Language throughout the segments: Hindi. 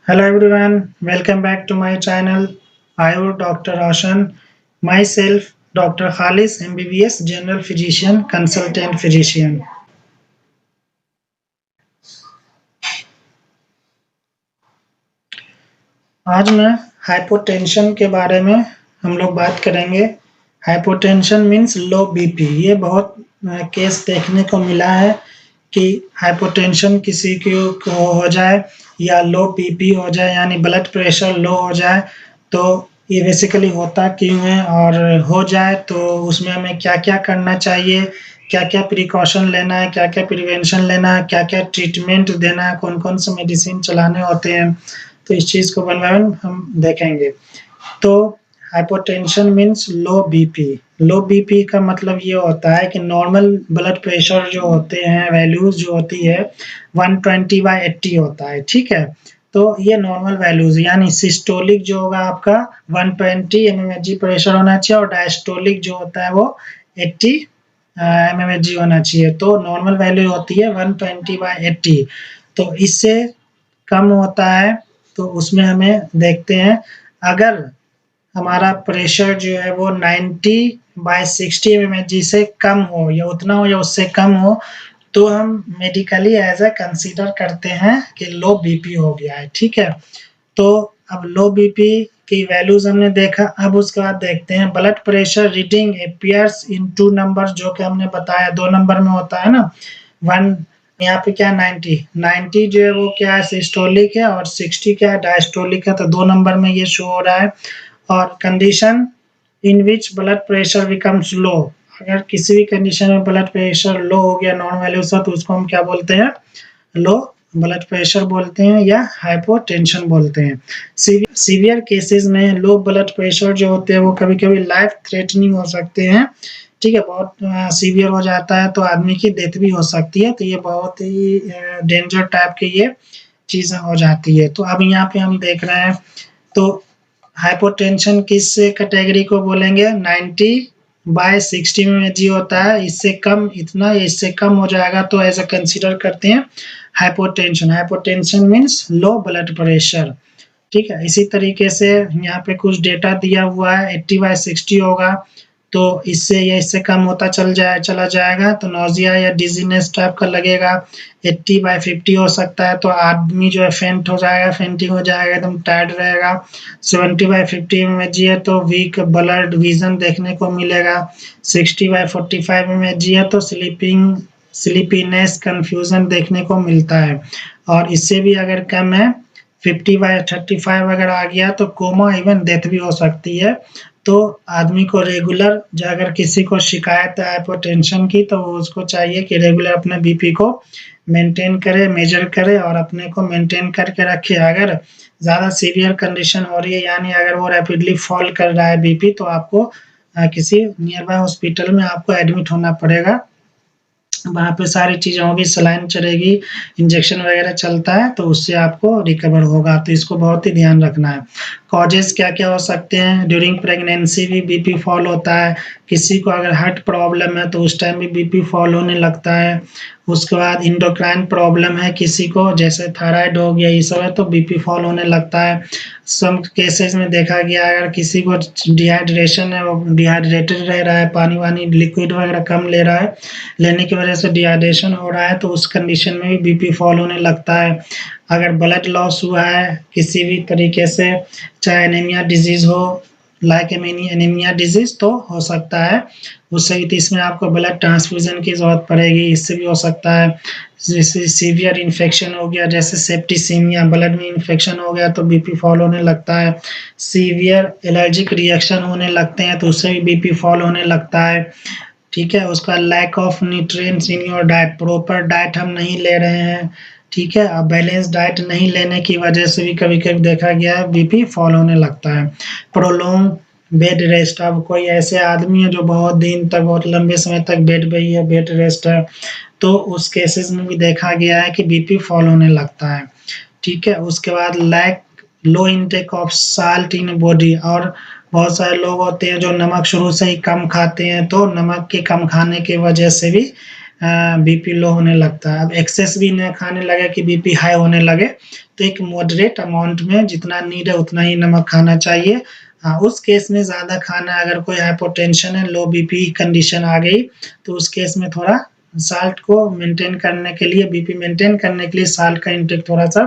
Hello everyone, welcome back to my channel. I am Dr. Roshan, myself Dr. Khalis MBBS General Physician Consultant Physician. आज मैं हाइपोटेंशन के बारे में हम लोग बात करेंगे। Hypotension means low BP. ये बहुत केस देखने को मिला है कि हाइपोटेंशन किसी को हो जाए या लो बीपी हो जाए यानी ब्लड प्रेशर लो हो जाए, तो ये बेसिकली होता क्यों है और हो जाए तो उसमें हमें क्या-क्या करना चाहिए, क्या-क्या प्रिकॉशन लेना है, क्या-क्या प्रिवेंशन लेना है, क्या-क्या ट्रीटमेंट देना है, कौन-कौन से मेडिसिन चलाने होते हैं, तो इस चीज़ को वन बाय वन हम देखेंगे। तो हाइपोटेंशन मीन्स लो बीपी। लो बीपी का मतलब ये होता है कि नॉर्मल ब्लड प्रेशर जो होते हैं, वैल्यूज़ जो होती है 120/80 होता है, ठीक है? तो ये नॉर्मल वैल्यूज़ यानी सिस्टोलिक जो होगा आपका 120 mmHg प्रेशर होना चाहिए और डायस्टोलिक जो होता है वो 80 mmHg होना चाहिए। तो नॉर्मल वैल्यू होती है 120/80। तो इससे कम होता है तो उसमें हमें देखते हैं, अगर हमारा प्रेशर जो है वो 90/60 mmHg से कम हो या उतना हो या उससे कम हो, तो हम मेडिकली एज़ अ कंसीडर करते हैं कि लो बीपी हो गया है, ठीक है? तो अब लो बीपी की वैल्यूज़ हमने देखा, अब उसके बाद देखते हैं ब्लड प्रेशर रीडिंग अपीयर्स इन 2 नंबर्स, जो कि हमने बताया 2 नंबर में होता है ना, 1 यहाँ पे क्या है 90, 90 जो है वो क्या है सिस्टोलिक है और 60 क्या है डायस्टोलिक है, तो 2 नंबर में ये शो हो रहा है। और condition in which blood pressure becomes low, अगर किसी भी कंडीशन में ब्लड प्रेशर लो हो गया नॉन वैल्यू से, तो उसको हम क्या बोलते हैं, लो ब्लड प्रेशर बोलते हैं या हाइपोटेंशन बोलते हैं। सीवियर केसेस में लो ब्लड प्रेशर जो होते हैं वो कभी-कभी लाइफ थ्रेटनिंग हो सकते हैं, ठीक है? बहुत सीवियर हो जाता है तो आदमी की डेथ भी हो सकती है, तो ये बहुत ही डेंजर टाइप की ये चीज़ें हो जाती है। तो अब यहाँ पे हम देख रहे हैं, तो हाइपोटेंशन किस कैटेगरी को बोलेंगे, 90/60 में जी होता है, इससे कम इतना या इससे कम हो जाएगा तो ऐसा कंसीडर करते हैं hypotension. Hypotension means low blood pressure, ठीक है? इसी तरीके से यहाँ पे कुछ डेटा दिया हुआ है, 80/60 होगा तो इससे या इससे कम होता चला जाएगा तो नोज़िया या डिज़ीनेस टाइप का लगेगा। 80/50 हो सकता है तो आदमी जो है फेंट हो जाएगा, फेंटिंग हो जाएगा, एकदम टायर्ड रहेगा। 70/50 mmHg है तो वीक ब्लड विज़न देखने को मिलेगा। 60/45 mmHg है तो स्लीपीनेस, कन्फ्यूज़न देखने को मिलता है। और इससे भी अगर कम है 50/35 अगर आ गया तो कोमा इवन डेथ भी हो सकती है। तो आदमी को रेगुलर जो अगर किसी को शिकायत है हाइपोटेंशन की, तो उसको चाहिए कि रेगुलर अपने बीपी को मेंटेन करे, मेजर करे और अपने को मेंटेन करके रखे। अगर ज़्यादा सीवियर कंडीशन हो रही है यानी अगर वो रैपिडली फॉल कर रहा है बीपी, तो आपको किसी नियर बाय हॉस्पिटल में आपको एडमिट होना पड़ेगा। वहाँ पे सारी चीज़ें होगी, सलाइन चलेगी, इंजेक्शन वगैरह चलता है तो उससे आपको रिकवर होगा, तो इसको बहुत ही ध्यान रखना है। कॉजेज़ क्या-क्या हो सकते हैं, ड्यूरिंग प्रेगनेंसी भी बीपी फॉल होता है, किसी को अगर हार्ट प्रॉब्लम है तो उस टाइम भी बीपी फॉल होने लगता है। उसके बाद एंडोक्राइन प्रॉब्लम है किसी को, जैसे थायराइड हो गया ये सब है तो बीपी फॉल होने लगता है। सम केसेज़ में देखा गया है अगर किसी को डिहाइड्रेशन है, वो डिहाइड्रेटेड रह रहा है, पानी-वानी लिक्विड वगैरह कम ले रहा है, लेने की वजह से डिहाइड्रेशन हो रहा है तो उस कंडीशन में भी बीपी फॉल होने लगता है। अगर ब्लड लॉस हुआ है किसी भी तरीके से, चाहे एनीमिया डिज़ीज़ हो, लाइक एनीमिया डिज़ीज़ तो हो सकता है, उससे इसमें आपको ब्लड ट्रांसफ्यूज़न की ज़रूरत पड़ेगी, इससे भी हो सकता है। जैसे सीवियर इन्फेक्शन हो गया, जैसे सेप्टिसीमिया, ब्लड में इन्फेक्शन हो गया तो बीपी फॉल होने लगता है। सीवियर एलर्जिक रिएक्शन होने लगते हैं तो उससे भी बीपी फॉल होने लगता है, ठीक है? उसका lack of nutrients in your diet, proper diet हम नहीं ले रहे हैं, ठीक है? बैलेंस डाइट नहीं लेने की वजह से भी कभी-कभी देखा गया है बीपी फॉल होने लगता है। प्रोलॉन्ग बेड रेस्ट, अब कोई ऐसे आदमी है जो बहुत दिन तक, बहुत लंबे समय तक बेड पे ही है, बेड रेस्ट है, तो उस केसेस में भी देखा गया है कि बीपी फॉल होने लगता है, ठीक है? उसके बाद low intake of salt in body, और बहुत सारे लोग होते हैं जो नमक शुरू से ही कम खाते हैं, तो नमक के कम खाने की वजह से भी बीपी लो होने लगता है। अब एक्सेस भी न खाने लगे कि बीपी हाई होने लगे, तो एक मॉडरेट अमाउंट में जितना नीड है उतना ही नमक खाना चाहिए। हाँ, उस केस में ज़्यादा खाना, अगर कोई हाइपोटेंशन है, लो बीपी कंडीशन आ गई, तो उस केस में थोड़ा साल्ट को मेंटेन करने के लिए, बीपी मेंटेन करने के लिए साल्ट का इंटेक थोड़ा-सा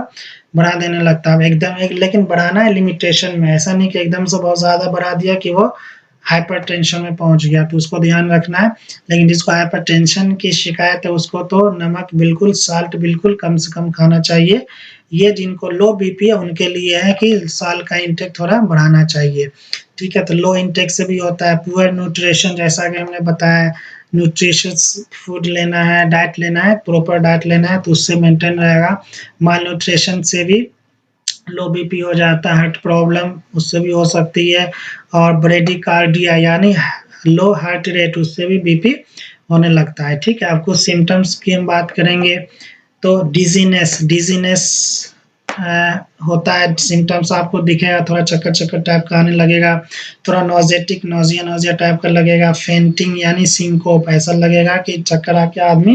बढ़ा देने लगता है। एकदम एक लेकिन बढ़ाना है लिमिटेशन में, ऐसा नहीं कि एकदम से बहुत ज़्यादा बढ़ा दिया कि वो हाइपरटेंशन में पहुँच गया, तो उसको ध्यान रखना है। लेकिन जिसको हाइपरटेंशन की शिकायत है उसको तो नमक बिल्कुल, साल्ट बिल्कुल कम से कम खाना चाहिए। ये जिनको लो बीपी है उनके लिए है कि साल्ट का इंटेक थोड़ा बढ़ाना चाहिए, ठीक है? तो लो इंटेक से भी होता है पुअर न्यूट्रिशन, जैसा कि हमने बताया, न्यूट्रिशियस फूड लेना है, डाइट लेना है, प्रॉपर डाइट लेना है, तो उससे मेंटेन रहेगा। माल न्यूट्रिशन से भी लो बीपी हो जाता है, हार्ट प्रॉब्लम उससे भी हो सकती है, और ब्रेडिकार्डिया यानी लो हार्ट रेट, उससे भी बीपी होने लगता है, ठीक है? अब कुछ सिम्पटम्स की हम बात करेंगे, तो डिजीनेस होता है, सिम्पटम्स आपको दिखेगा, थोड़ा चक्कर-चक्कर टाइप का आने लगेगा, थोड़ा नॉज़ेटिक, नोज़िया टाइप का लगेगा, फेंटिंग यानी सिंकोप, ऐसा लगेगा कि चक्कर आके आदमी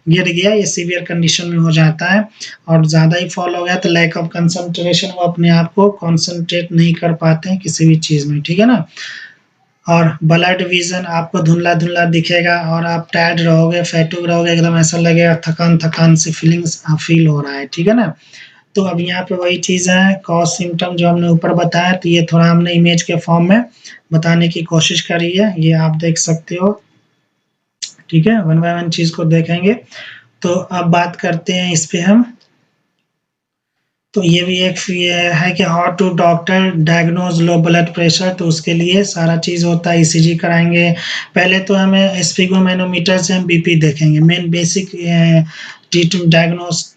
गिर गया, ये सीवियर कंडीशन में हो जाता है। और ज़्यादा ही फॉल हो गया तो लैक ऑफ कंसंट्रेशन, वो अपने आप को कॉन्संट्रेट नहीं कर पाते हैं किसी भी चीज़ में, ठीक है ना? और ब्लड विज़न आपको धुंधला-धुंधला दिखेगा और आप टायर्ड रहोगे, फैटिग रहोगे, एकदम ऐसा लगेगा थकान-थकान सी फीलिंग्स फ़ील हो रहा है, ठीक है ना? तो अब यहाँ पे वही चीज़ है, कॉज़ सिम्पटम जो हमने ऊपर बताया, तो ये थोड़ा हमने इमेज के फॉर्म में बताने की कोशिश करी है, ये आप देख सकते हो, ठीक है? वन बाय वन चीज़ को देखेंगे। तो अब बात करते हैं इस पे हम, तो ये भी एक ये है कि how to doctor diagnose low blood pressure, तो उसके लिए सारा चीज़ होता है, ईसीजी कराएँगे। पहले तो हमें स्फिगोमेनोमीटर से हम बीपी देखेंगे, main basic diagnose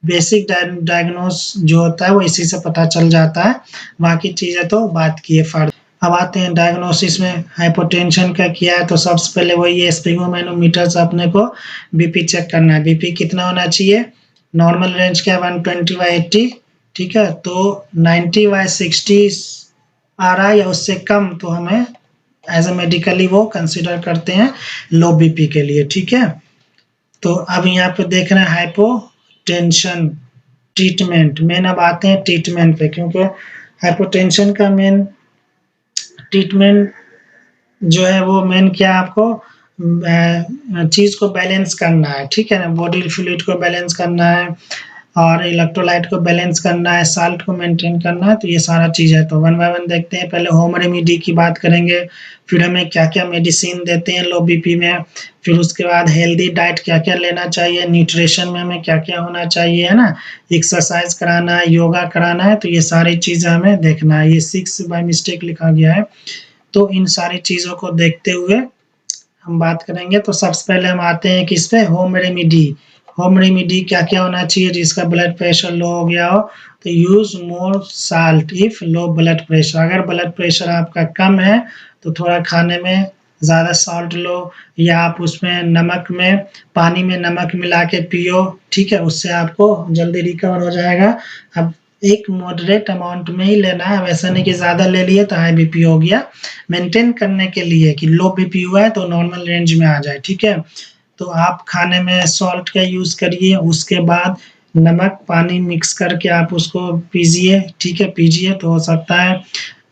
basic diagnose जो होता है वो इसी से पता चल जाता है, बाकी चीज़ें तो बात की है फर्दर। अब आते हैं डायग्नोसिस में, हाइपोटेंशन का किया है तो सबसे पहले वही है, स्फिगोमेनोमीटर से अपने को बीपी चेक करना है। बीपी कितना होना चाहिए? नॉर्मल रेंज क्या है 120/80, ठीक है? तो 90/60 आ रहा है या उससे कम, तो हमें एज़ अ मेडिकली वो कंसीडर करते हैं लो बीपी के लिए, ठीक है? तो अब यहाँ पे देख रहे हैं हाइपोटेंशन ट्रीटमेंट, मेन अब आते हैं ट्रीटमेंट पे, क्योंकि हाइपोटेंशन का मेन ट्रीटमेंट जो है वो मेन क्या है, आपको चीज़ को बैलेंस करना है, ठीक है ना? बॉडी फ्लूइड को बैलेंस करना है और इलेक्ट्रोलाइट को बैलेंस करना है, साल्ट को मेंटेन करना है, तो ये सारा चीज़ है। तो वन बाय वन देखते हैं, पहले होम रेमेडी की बात करेंगे, फिर हमें क्या-क्या मेडिसिन देते हैं लो बीपी में, फिर उसके बाद हेल्दी डाइट क्या-क्या लेना चाहिए, न्यूट्रिशन में हमें क्या-क्या होना चाहिए, है ना? एक्सरसाइज कराना है, योगा कराना है, तो ये सारी चीज़ें हमें देखना है। ये 6 बाय मिस्टेक लिखा गया है, तो इन सारी चीज़ों को देखते हुए हम बात करेंगे। तो सबसे पहले हम आते हैं किस पे, होम रेमेडी। होम रेमेडी क्या-क्या होना चाहिए जिसका ब्लड प्रेशर लो हो गया हो, तो use more salt if low blood pressure, अगर ब्लड प्रेशर आपका कम है तो थोड़ा खाने में ज़्यादा सॉल्ट लो, या आप उसमें नमक में, पानी में नमक मिला के पियो, ठीक है? उससे आपको जल्दी रिकवर हो जाएगा। अब एक मॉडरेट अमाउंट में ही लेना है, वैसा नहीं कि ज़्यादा ले लिए तो हाई बीपी हो गया। मेंटेन करने के लिए कि लो बीपी हुआ है तो नॉर्मल रेंज में आ जाए, ठीक है? तो आप खाने में सॉल्ट का यूज़ करिए, उसके बाद नमक पानी मिक्स करके आप उसको पीजिए, ठीक है? पीजिए तो हो सकता है।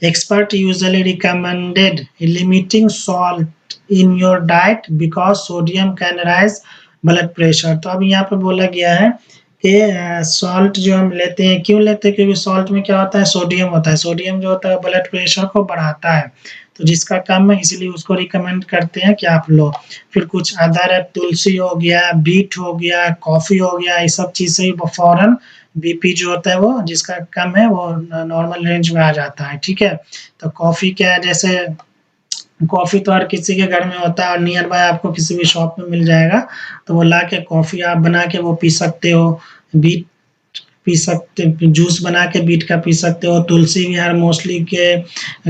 Expert usually recommended limiting salt in your diet because sodium can raise blood pressure. तो अब यहाँ पे बोला गया है कि सॉल्ट जो हम लेते हैं, क्यों लेते हैं? क्योंकि सॉल्ट में क्या होता है, सोडियम होता है। सोडियम जो होता है ब्लड प्रेशर को बढ़ाता है, तो जिसका कम है इसलिए उसको रिकमेंड करते हैं कि आप लो। फिर कुछ अदर है, तुलसी हो गया, बीट हो गया, कॉफ़ी हो गया, ये सब चीज़ से ही फ़ौरन बीपी जो होता है वो जिसका कम है वो नॉर्मल रेंज में आ जाता है, ठीक है? तो कॉफ़ी क्या है, जैसे कॉफ़ी तो हर किसी के घर में होता है और नियर बाय आपको किसी भी शॉप में मिल जाएगा, तो वो लाके कॉफ़ी आप बना के वो पी सकते हो। बीट पी सकते, जूस बना के बीट का पी सकते हो। तुलसी भी हर मोस्टली के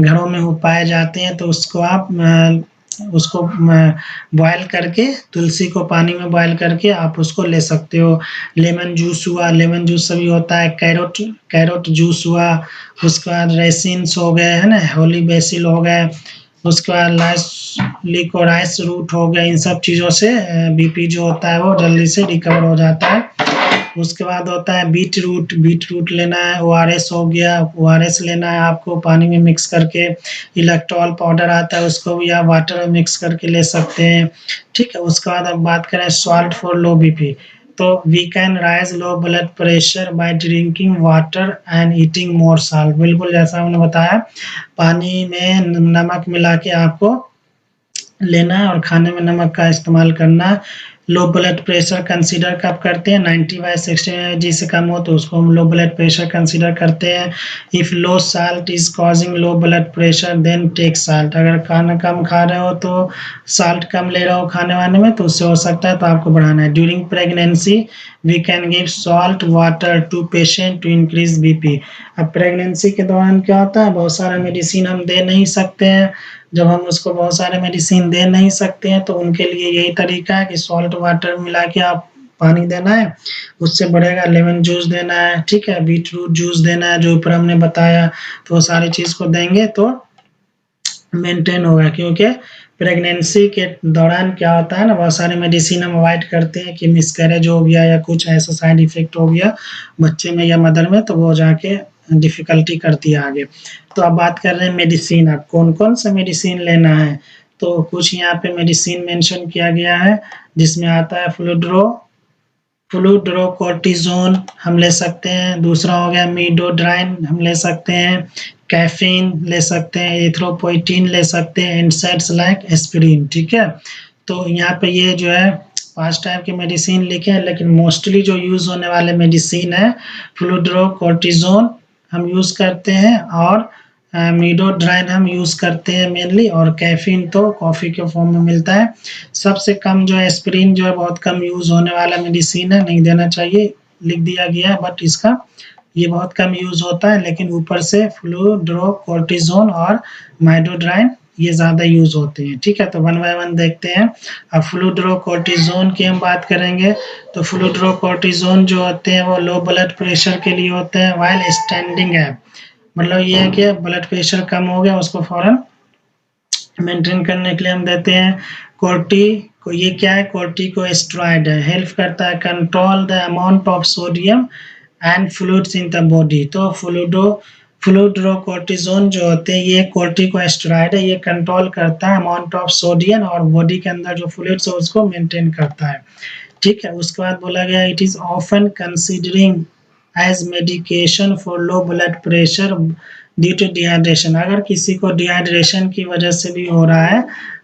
घरों में वो पाए जाते हैं, तो उसको आप उसको बॉयल करके, तुलसी को पानी में बॉयल करके आप उसको ले सकते हो। लेमन जूस हुआ, लेमन जूस से भी होता है। कैरोट जूस हुआ, उसके बाद रेसिन्स हो गए, है ना? होली बेसिल हो गए, उसके बाद लिकोराइस रूट हो गया, इन सब चीज़ों से बीपी जो होता है वो जल्दी से रिकवर हो जाता है। उसके बाद होता है बीट रूट लेना है, ORS हो गया, ORS लेना है आपको पानी में मिक्स करके। इलेक्ट्रॉल पाउडर आता है, उसको भी आप वाटर में मिक्स करके ले सकते हैं, ठीक है। उसके बाद अब बात करें सॉल्ट फॉर लो बीपी, तो we can raise low blood pressure by drinking water and eating more salt. बिल्कुल जैसा हमने बताया, पानी में नमक मिला के आपको लेना है और खाने में नमक का इस्तेमाल करना है। लो ब्लड प्रेशर कंसीडर कब करते हैं, 90/60 mg से कम हो तो उसको हम लो ब्लड प्रेशर कंसीडर करते हैं। If low salt is causing low blood pressure then take salt. अगर खाना कम खा रहे हो तो साल्ट कम ले रहे हो खाने वाने में तो उससे हो सकता है तो आपको बढ़ाना है। During pregnancy we can give salt water to patient to increase BP. अब प्रेगनेंसी के दौरान क्या होता है, बहुत सारा मेडिसिन हम दे नहीं सकते हैं। जब हम उसको बहुत सारे मेडिसिन दे नहीं सकते हैं तो उनके लिए यही तरीका है कि सॉल्ट वाटर मिला के आप पानी देना है, उससे बढ़ेगा। लेमन जूस देना है, ठीक है, बीट रूट जूस देना है, जो ऊपर हमने बताया, तो वो सारी चीज को देंगे तो मेंटेन होगा। क्योंकि प्रेगनेंसी के दौरान क्या होता है ना, बहुत सारे मेडिसिन हम अवॉइड करते हैं कि मिसकैरेज हो गया या कुछ ऐसा साइड इफेक्ट हो गया बच्चे में या मदर में, तो वो जाके डिफिकल्टी करती है आगे। तो अब बात कर रहे हैं मेडिसिन, अब कौन कौन सा मेडिसिन लेना है। तो कुछ यहाँ पे मेडिसिन मेंशन किया गया है, जिसमें आता है फ्लूड्रोकोर्टिजोन हम ले सकते हैं। दूसरा हो गया मीडोड्राइन हम ले सकते हैं, कैफीन ले सकते हैं, एरिथ्रोपोइटिन ले सकते हैं, एंडसाइड्स लाइक एस्पिरिन, ठीक है। तो यहाँ पे ये जो है 5 टाइप के मेडिसिन लिखे हैं, लेकिन मोस्टली जो यूज होने वाले मेडिसिन है फ्लूड्रोकोर्टिजोन हम यूज करते हैं और मीडोड्राइन हम यूज करते हैं मेनली, और कैफीन तो कॉफी के फॉर्म में मिलता है। सबसे कम जो है एस्पिरिन जो है बहुत कम यूज होने वाला मेडिसिन है, नहीं देना चाहिए, लिख दिया गया है, बट इसका ये बहुत कम यूज होता है। लेकिन ऊपर से फ्लूड्रोकोर्टिजोन और माइडोड्राइन ये ज्यादा यूज होते हैं, ठीक है। तो 1 बाय 1 देखते हैं। अब फ्लूड्रोकोर्टिजोन की हम बात करेंगे, तो फ्लूड्रोकोर्टिजोन जो होते हैं वो लो ब्लड प्रेशर के लिए होते हैं व्हाइल स्टैंडिंग है। मतलब ये है कि ब्लड प्रेशर कम हो गया, उसको फौरन मेंटेन करने के लिए हम देते हैं। कोर्टी को, ये क्या है, कोर्टिकोस्टेरॉइड है, हेल्प करता है control the amount of sodium and fluids in the body. तो फ्लूड्रोकोर्टिजोन जो होते हैं ये कोर्टिकोस्टेरॉइड है, ये कंट्रोल करता है अमाउंट ऑफ सोडियम और बॉडी के अंदर जो फ्लूइड्स है उसको मेंटेन करता है, ठीक है। उसके बाद बोला गया it is often considering as medication for low blood pressure due to dehydration. अगर किसी को डिहाइड्रेशन की वजह से भी हो रहा है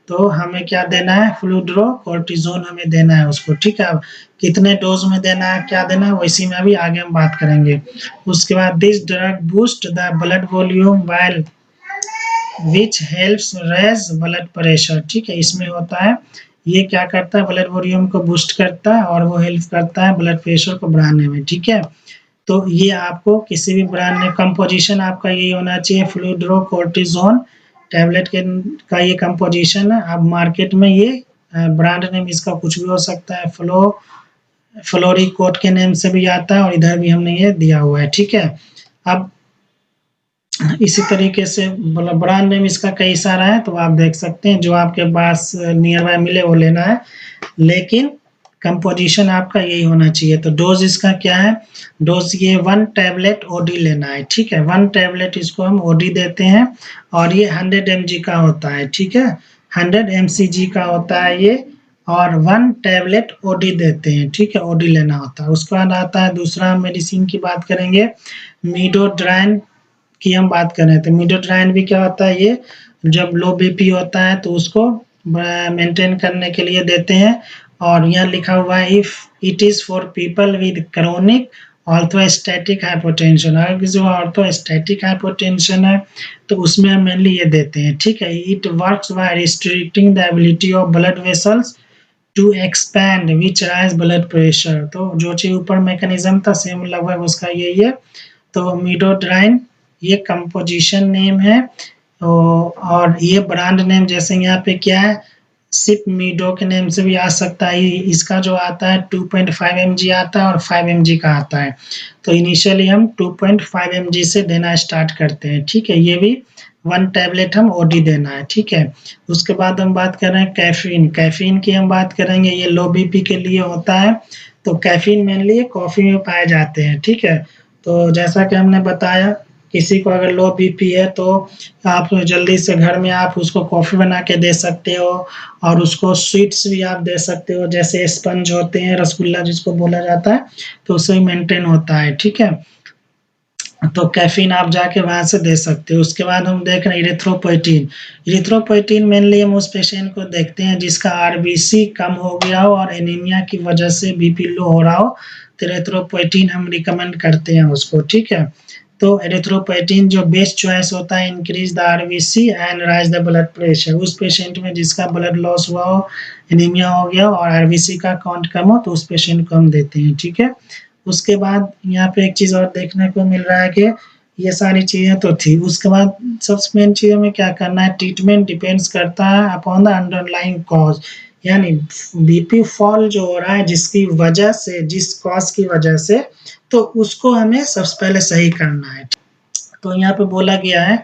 तो हमें क्या देना है, फ्लूड्रोकोर्टिजोन हमें देना है उसको, ठीक है। अब कितने डोज में देना है, क्या देना है, इसी में अभी आगे हम बात करेंगे। उसके बाद this drug boost the blood volume while which helps raise blood pressure, ठीक है। इसमें होता है ये क्या करता है, ब्लड वॉल्यूम को बूस्ट करता है और वो हेल्प करता है ब्लड प्रेशर को बढ़ाने में, ठीक है। तो ये आपको किसी भी ब्रांड में कंपोजिशन आपका यही होना चाहिए, फ्लूड्रोकोर्टिजोन टैबलेट के का ये कंपोजिशन है। अब मार्केट में ये ब्रांड नेम इसका कुछ भी हो सकता है, फ्लोरिकोट के नेम से भी आता है और इधर भी हमने ये दिया हुआ है, ठीक है। अब इसी तरीके से ब्रांड नेम इसका कई सारा है, तो आप देख सकते हैं जो आपके पास नियर बाय मिले वो लेना है, लेकिन कंपोजिशन आपका यही होना चाहिए। तो डोज इसका क्या है, डोज ये 1 टैबलेट ओडी लेना है, ठीक है। 1 टैबलेट इसको हम ओडी देते हैं और ये 100 mg का होता है, ठीक है, 100 mcg का होता है ये, और 1 टैबलेट ओडी देते हैं, ठीक है, ओडी लेना होता है। उसके बाद आता है दूसरा मेडिसिन की बात करेंगे, मीडोड्राइन की हम बात करें तो मीडोड्राइन भी क्या होता है, ये जब लो बीपी होता है तो उसको मेंटेन करने के लिए देते हैं। और यहाँ लिखा हुआ है if it is for people with chronic orthostatic hypotension. अगर किसी को ऑर्थोस्टैटिक हाइपोटेंशन है तो उसमें हम मेनली ये देते हैं, ठीक है। It works by restricting the ability of blood vessels to expand which rise blood pressure. तो जो चीज ऊपर मैकेनिज्म था सेम लगभग उसका यही है। तो मीडोड्राइन ये कंपोजिशन नेम है, और ये ब्रांड नेम जैसे यहाँ पे क्या है, सिप मीडो के नेम से भी आ सकता है। इसका जो आता है 2.5 mg आता है और 5 mg का आता है। तो इनिशियली हम 2.5 mg से देना स्टार्ट करते हैं, ठीक है। ये भी 1 टैबलेट हम ओडी देना है, ठीक है। उसके बाद हम बात कर रहे हैं कैफीन। कैफीन की हम बात करेंगे, ये लो बीपी के लिए होता है। तो कैफीन मेनली कॉफ़ी में पाए जाते हैं, ठीक है। तो जैसा कि हमने बताया, किसी को अगर लो बीपी है तो आप जल्दी से घर में आप उसको कॉफ़ी बना के दे सकते हो और उसको स्वीट्स भी आप दे सकते हो, जैसे स्पंज होते हैं, रसगुल्ला जिसको बोला जाता है, तो उससे मेंटेन होता है, ठीक है। तो कैफ़ीन आप जाके वहाँ से दे सकते हो। उसके बाद हम देख रहे हैं इरिथ्रोपोएटिन। इरिथ्रोपोएटिन मेनली हम उस पेशेंट को देखते हैं जिसका आरबीसी कम हो गया हो और एनीमिया की वजह से बीपी लो हो रहा हो, तो इरिथ्रोपोएटिन हम रिकमेंड करते हैं उसको, ठीक है। तो इरिथ्रोपोएटिन जो बेस्ट चॉइस होता है, increase the RBC and rise the blood pressure. उस पेशेंट में जिसका ब्लड लॉस हुआ हो, एनीमिया हो गया हो और आरबीसी का काउंट कम हो, तो उस पेशेंट को हम देते हैं, ठीक है। उसके बाद यहाँ पे एक चीज़ और देखने को मिल रहा है कि ये सारी चीज़ें तो थी। उसके बाद सबसे मेन चीज़ों में क्या करना है, ट्रीटमेंट डिपेंड्स करता है अपॉन द अंडरलाइंग कॉज, यानी बीपी फॉल जो हो रहा है जिसकी वजह से, जिस कॉज की वजह से, तो उसको हमें सबसे पहले सही करना है। तो यहाँ पे बोला गया है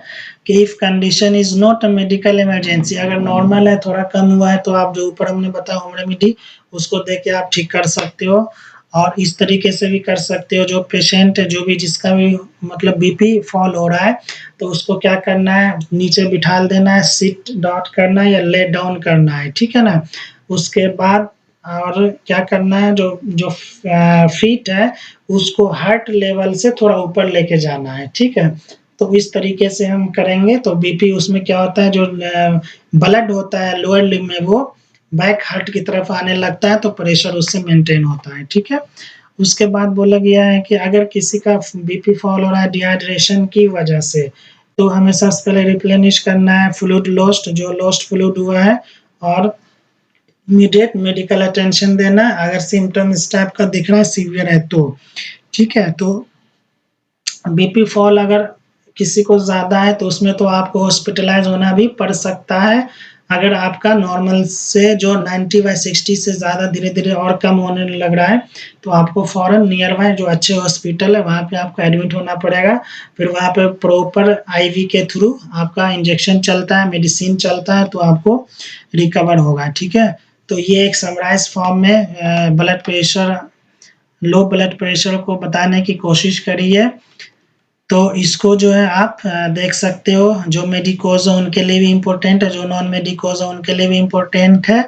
कि if condition is not a medical emergency, अगर नॉर्मल है, थोड़ा कम हुआ है, तो आप जो ऊपर हमने बताया होम रेमेडी, उसको दे के आप ठीक कर सकते हो। और इस तरीके से भी कर सकते हो, जो पेशेंट है, जो भी जिसका भी मतलब बीपी फॉल हो रहा है, तो उसको क्या करना है, नीचे बिठा देना है, सिट डाउन करना है या ले डाउन करना है, ठीक है ना। उसके बाद और क्या करना है, जो जो फीट है उसको हार्ट लेवल से थोड़ा ऊपर लेके जाना है, ठीक है। तो इस तरीके से हम करेंगे तो बीपी उसमें क्या होता है, जो ब्लड होता है लोअर लिम्ब में वो बैक हार्ट की तरफ आने लगता है, तो प्रेशर उससे मेंटेन होता है, ठीक है। उसके बाद बोला गया है कि अगर किसी का बीपी फॉल हो रहा है डिहाइड्रेशन की वजह से, तो हमें सबसे पहले रिप्लेनिश करना है फ्लूइड लॉस्ट, जो लॉस्ट फ्लूइड हुआ है, और इमीडिएट मेडिकल अटेंशन देना है अगर सिम्टम इस टाइप का दिख रहा है, सीवियर है तो, ठीक है। तो बीपी फॉल अगर किसी को ज़्यादा है तो उसमें तो आपको हॉस्पिटलाइज होना भी पड़ सकता है। अगर आपका नॉर्मल से जो 90/60 से ज़्यादा धीरे-धीरे और कम होने लग रहा है, तो आपको फ़ौरन नियर बाय जो अच्छे हॉस्पिटल है वहाँ पे आपको एडमिट होना पड़ेगा। फिर वहाँ पे प्रॉपर आईवी के थ्रू आपका इंजेक्शन चलता है, मेडिसिन चलता है, तो आपको रिकवर होगा, ठीक है। तो ये एक समराइज़ फॉर्म में ब्लड प्रेशर, लो ब्लड प्रेशर को बताने की कोशिश करी है। तो इसको जो है आप देख सकते हो, जो मेडिकोज है उनके लिए भी इम्पोर्टेंट है, जो नॉन मेडिकोज है उनके लिए भी इम्पोर्टेंट है।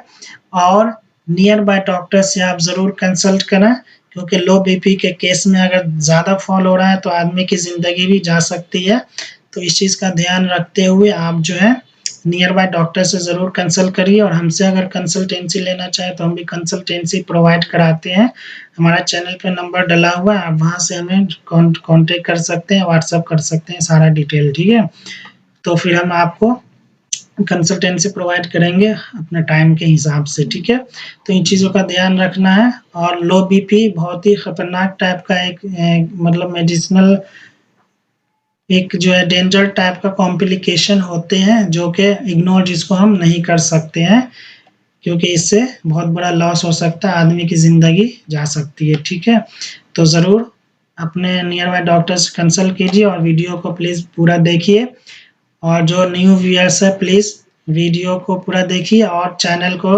और नियर बाय डॉक्टर से आप ज़रूर कंसल्ट करें, क्योंकि लो बीपी के केस में अगर ज़्यादा फॉल हो रहा है तो आदमी की ज़िंदगी भी जा सकती है। तो इस चीज़ का ध्यान रखते हुए आप जो है नियर बाय डॉक्टर से ज़रूर कंसल्ट करिए, और हमसे अगर कंसल्टेंसी लेना चाहें तो हम भी कंसल्टेंसी प्रोवाइड कराते हैं। हमारा चैनल पे नंबर डला हुआ है, आप वहाँ से हमें कॉन्टेक्ट कर सकते हैं, व्हाट्सएप कर सकते हैं, सारा डिटेल, ठीक है। तो फिर हम आपको कंसल्टेंसी प्रोवाइड करेंगे अपने टाइम के हिसाब से, ठीक है। तो इन चीज़ों का ध्यान रखना है। और लो बीपी बहुत ही खतरनाक टाइप का एक मतलब मेडिसिनल एक जो है डेंजर टाइप का कॉम्प्लिकेशन होते हैं, जो कि इग्नोर जिसको हम नहीं कर सकते हैं, क्योंकि इससे बहुत बड़ा लॉस हो सकता है, आदमी की ज़िंदगी जा सकती है, ठीक है। तो ज़रूर अपने नियर बाय डॉक्टर से कंसल्ट कीजिए और वीडियो को प्लीज़ पूरा देखिए। और जो न्यू व्यूअर्स है प्लीज़ वीडियो को पूरा देखिए और चैनल को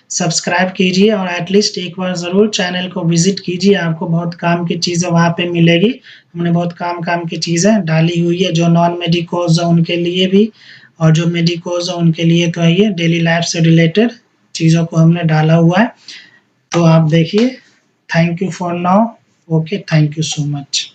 सब्सक्राइब कीजिए, और एटलीस्ट एक बार ज़रूर चैनल को विज़िट कीजिए, आपको बहुत काम की चीज़ें वहाँ पे मिलेगी। हमने बहुत काम की चीज़ें डाली हुई है, जो नॉन मेडिकोज है उनके लिए भी, और जो मेडिकोज है उनके लिए, तो ये डेली लाइफ से रिलेटेड चीज़ों को हमने डाला हुआ है। तो आप देखिए। Thank you for now. Okay, thank you so much.